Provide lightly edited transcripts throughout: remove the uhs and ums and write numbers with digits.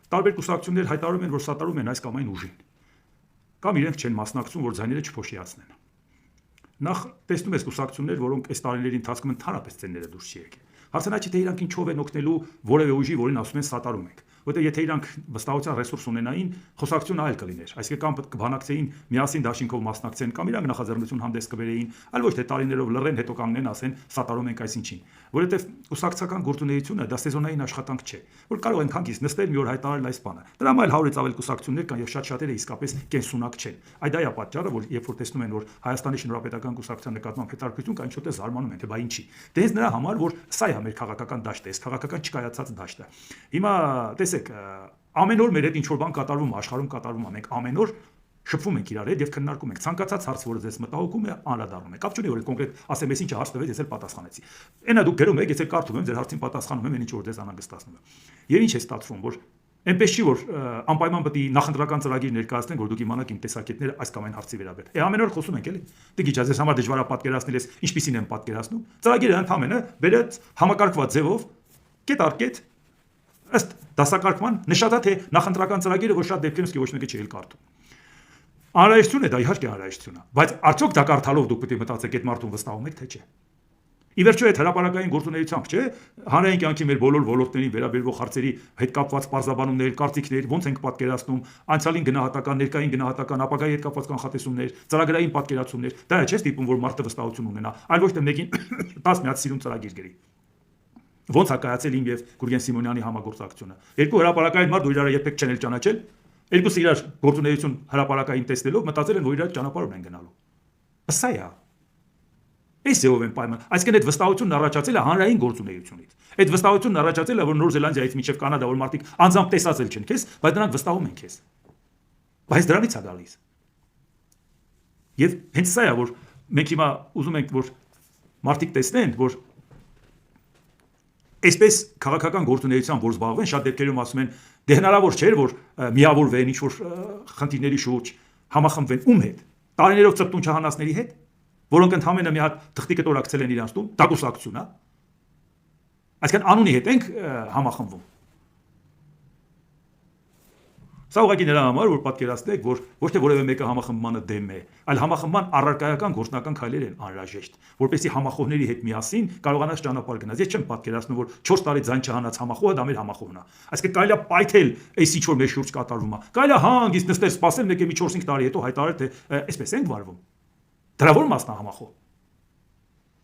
տարբեր կուսակցություններ հայտարարում են, որ սատարում են այս կամ այն ուժին, կամ իրենք չեն մասնակցում, որ ձայները չփոշիացնեն։ Նախ տեսնում ես կուսակցություններ, որոնք այս տարիների ընթացքում ընդհանրապես ցենները դուրս չի եկել։ Հարցն այն չէ, թե իրանք ինչով են օգնելու որևէ ուժի, որին ասում են սատարում ենք, որտեղ եթե իրանք վստահության ռեսուրս ունենային, խոսակցությունը այլ կլիներ, այսինքն կամ կբանակցեին միասին դաշինքով մասնակցեն, կամ իրանք նախաձեռնություն հանդես կբերեին, այլ ոչ թե տարիներով լռեն, հետո կանգնեն, ասեն սատարում ենք այսինչին, որովհետև կուսակցական գործունեությունը դա սեզոնային աշխատանք չէ, որ կարող են քանքից նստել մի օր հայտարարել այս բանը։ Դրա համար 100-ից ավել կուսակցություններ կան եւ շատ-շատերը իսկապես կենսունակ չեն։ Այդ դա է պատճառը, որ երբ որ տեսնում են, որ Հայաստանի Շնորհապետական կուսակցության նկատմամբ հետաքրքրություն կա, ինչ-որ զարմանում են, թե բա ինչի։ Դե հենց նրա համար, որ սա է մեր քաղաքական դաշտը, այս քաղաքական չկայացած դաշտը։ Հիմա տեսեք, ամեն օր մեր հետ ինչ-որ բան կատարվում է, աշխարհում կատարվում է, մենք ամեն օր շփվում ենք իրար հետ եւ քննարկում ենք ցանկացած հարց, որը ձեզ մտահոգում է, անդրադառնում եք։ Կապ չունի, որ կոնկրետ ասեմ, ես ինչ հարց տվեց, ես էլ պատասխանեցի։ Այնա դուք գրում եք, ես էլ կարդում եմ, ձեր հարցին պատասխանում եմ, այն ինչ որ ձեզ անհանգստացնում է։ Եվ ինչ է ստացվում, որ այնպես չի, որ անպայման պետք է նախընտրական ծրագիր ներկայացնեն, որ դուք իմանաք իմ տեսակետները այս կամ այն հարցի վերաբերյալ։ Ամեն օր խոսում ենք, էլի։ Դե գիճ, ես համար դժվար է պատկերացնել, ես ինչպեսին եմ պատկերացնում։ Ծրագիրը ընդհանրապես բերած համակարգված ձևով կետ առ կետ ըստ դասակարգման նշած է, թե նախընտրական ծրագիրը, որ շատ դեպքերում ոչ մեկը չի էլ կարդում։ Անհրաժեշտություն է դա, իհարկե անհրաժեշտություն է, բայց արդյոք դա կարդալով դուք պետք է մտածեք այդ մարդուն վստահում եք, թե չէ։ Ի վերջո այդ հրապարակային գործունեությամբ, չէ, հանրային կյանքի մեր բոլոր ոլորտներին վերաբերող հարցերի հետ կապված պարզաբանումներ, կարծիքներ, ոնց ենք պատկերացնում, անցյալին գնահատական, ներկային գնահատական, ապագայի հետ կապված կանխատեսումներ, ծրագրային պատկերացումներ, դա չէ ստիպում, որ մարդը վստահություն ունենա, այլ ոչ թե մեկին 10 միած սիրուն ծրագիր գրի։ Ոնց է կայացել իմ եւ Գուրգեն Սիմոնյանի համագործակցությունը։ Երկու հրապարակային մարդ, որ իրար երբեք չեն էլ ճանաչել, երկուսը իրար գործունեություն հրապարակային տեսնելով մտածել են, որ իրար ճանապարհով են գնալու։ Սա է։ Այս ձևով են պայման։ Այսինքն այդ վստահությունն առաջացել է հանրային գործունեությունից։ Այդ վստահությունն առաջացել է, որ Նոր Զելանդիայից մինչև Կանադա, որ մարդիկ անձամբ տեսածել չեն քեզ, բայց նրանք վստահում են քեզ։ Բայց դրանից է գալիս։ Եվ հենց սա է, որ մենք հիմա ուզում ենք, որ մարդիկ տեսնեն, որ այսպես քաղաքական գործունեությամբ որ զբաղվեն, շատ դեպքերում ասում են, դե հնարավոր չէ, որ միավորվեն ինչ-որ խնդիրների շուրջ, համախմբվեն ում հետ։ Տարիներով ծպտուն չհանածների հետ, որոնք ընդհանրապես մի հատ թղթի կտորակցել են իրանց տուն, դա կուսակցություն է։ Այսինքն անունի հետ ենք համախմբվում։ Սա ուղղակի նրա համար, որ պատկերացնեք, որ ոչ թե որևէ մեկը համախմբմանը դեմ է, այլ համախմբման առարկայական գործնական քայլեր են անհրաժեշտ, որպեսզի համախոհների հետ միասին կարողանաս ճանապարհ գնաս։ Ես չեմ պատկերացնում, որ 4 տարի ձայն չհանած համախոհը դա մեր համախոհն է։ Այսինքն կարելի է պայթել այս ինչ որ մեր շուրջ կատարվում է։ Կարելի է հանգիստ նստել սպասել, մեկ է մի 4-5 տարի հետո հայտարարել, թե այսպես ենք վարվում։ Դրա որ մասն է համախոհ։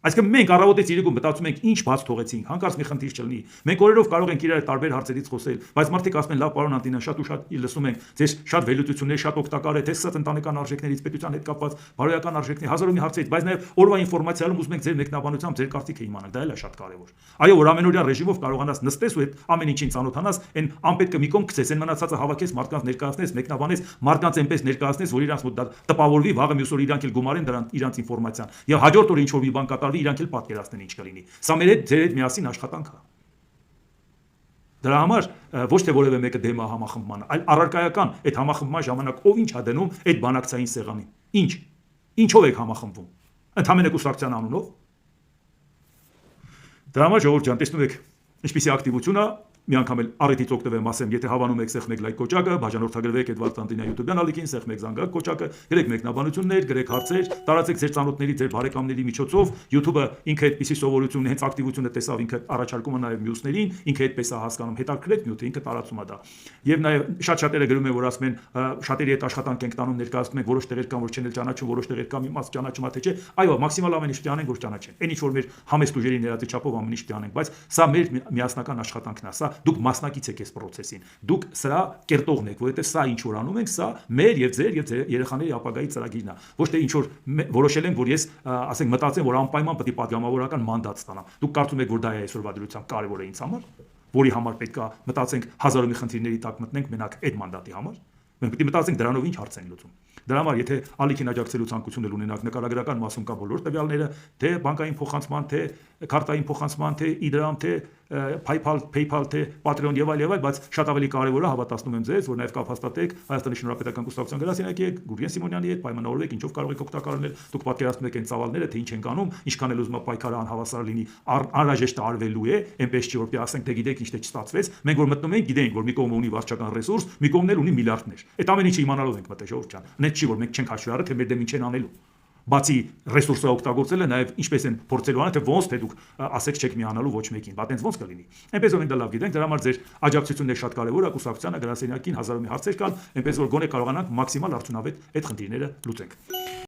Այսինքն մենք առավոտից իրիկում մտածում ենք ինչ բաց թողեցինք, հանկարծ մի խնդիր չլինի։ Մենք օրերով կարող ենք իրար տարբեր հարցերից խոսել, բայց մարդիկ ասում են՝ լավ, պարոն Անտինյան, շատ ու շատ լսում ենք, ձեր շատ վերլուծություններ, շատ օգտակար է, թե սա ընտանեկան արժեքներից, պետության հետ կապված բարոյական արժեքների, հազարով մի հարցերից, բայց նաև օրվա ինֆորմացիայում ուզում ենք ձեր մեկնաբանությամբ ձեր կարծիքը իմանալ, դա էլ է շատ կարևոր։ Այո, որ ամենօրյա ռեժիմով կարողանաս նստես ու այդ ամեն ինչին ծանոթանաս, այն անպետքը մի կողմ գցես, այն մնացածը հավաքես, մարդկանց ներկայացնես, մեկնաբանես, մարդկանց այնպես ներկայացնես, որ իրանց մոտ դա տպավորվի, վաղը մյուս օր իրանք էլ գումարեն դրան իրանց ինֆորմացիան։ Եվ հաջորդ օր ինչ որ մի բան կատարվի, իրանք էլ պատկերացնեն ինչ կլինի։ Սա մեր հետ ձեր հետ միասին աշխատանք է։ Դրա համար ոչ թե որևէ մեկը դեմ է համախմբմանը, այլ առարկայական այդ համախմբման ժամանակ ով ինչ է դնում այդ բանակցային սեղանին։ Ինչ։ Ինչով եք համախմբվում։ Ընդհանրապես կուսակցության անունով։ Դրա համար ժողովուրդ ջան, տեսնում եք ինչպիսի ակտիվություն է, մի անգամ էլ առիթից օգտվեմ, ասեմ, եթե հավանում եք սեղ 1 լայք կոճակը, բաժանորդագրվեք Էդվարդ Անտինյան YouTube ալիքին, սեղ 1 զանգակ կոճակը, գրեք մեկնաբանություններ, գրեք հարցեր, տարածեք ձեր ծանոթների, ձեր բարեկամների միջոցով, YouTube-ը ինքը այդպիսի սովորություն, հենց ակտիվությունը տեսավ, ինքը առաջարկում է նաև մյուսներին, ինքը այդպես է հասկանում, հետաքրքրեք նյութը, ինքը տարածում է դա։ Եվ նաև շատ-շատերը գրում են, որ ասում են, շատերի հետ աշխատանք ենք տանում, ներկայացնում ենք, որոշ տեղեր կան, որ չեն էլ ճանաչում, որոշ տեղեր կան, իմաց ճանաչում է թե չէ։ Այո, մաքսիմալ ամեն ինչ տանենք, որ ճանաչեն։ Այն ինչ որ մեր համեստ ուժերի ներածի չափով ամեն ինչ տանենք, բայց սա մեր միասնական աշխատանքն է, սա դուք մասնակից եք այս process-ին։ Դուք սրա կերտողն եք, որովհետև սա ինչ որ անում ենք, սա մեր եւ ձեր երեխաների ապագայի ծրագիրն է։ Ոչ թե ինչ որ որոշել ենք, որ ես ասենք մտածեմ, որ անպայման պետք է падգամավորական մանդատ ստանամ։ Դուք կարծում եք, որ դա է այսօրվա դրությամբ կարևոր է ինձ համար, որի համար պետք է մտածենք հազարով մի խնդիրների տակ մտնենք մենակ այդ մանդատի համար։ Մենք պետք է մտածենք դրանով ինչ հարց են լուծում։ Դրա համար եթե ալիքին աջակցելու ցանկություն ունենաք նկարագրական մասում կա բոլոր տվյալները, թե բանկային փոխանցման, թե քարտային փոխանցման, թե իդրամ, թե PayPal թե Patreon եւ այլ, բայց շատ ավելի կարեւոր է հավատացնում եմ ձեզ, որ նաեւ կապ հաստատեք Հայաստանի Շնորհապետական Կուսակցության գրասենյակի հետ, Գուրգեն Սիմոնյանի հետ, պայմանավորվեք, ինչով կարող եք օգտակարել, դուք պատկերացնում եք այն ծավալները, թե ինչ են կանում, ինչքան էլ ուզում եք պայքարը անհավասար լինի, անհրաժեշտ արվելու է, այնպես չի որ ասենք թե գիտեք ինչ թե չստացվեց, մենք որ մտնում ենք գիտենք որ մի կողմը ունի վարչական ռեսուրս, մի կողմն էլ ունի միլիարդներ։ Այդ ամեն ինչը իմանալով ենք մտել ժողովուրդ ջան։ Net չի որ մենք չենք հաշվի առել թե մեր դեմ ինչ են անելու։ Բացի ռեսուրսը օգտագործելը, նաև ինչպես են փորձելու անել, թե ոնց թե դուք ասեք չեք միանալու ոչ մեկին, բա տենց ոնց կլինի։ Այնպես որ մենք դա լավ գիտենք, դրա համար ձեր աջակցությունն է շատ կարևոր, կուսակցությանը գրասենյակին հազար ու մի հարցեր կան, այնպես որ գոնե կարողանանք մաքսիմալ արդյունավետ այդ խնդիրները լուծենք։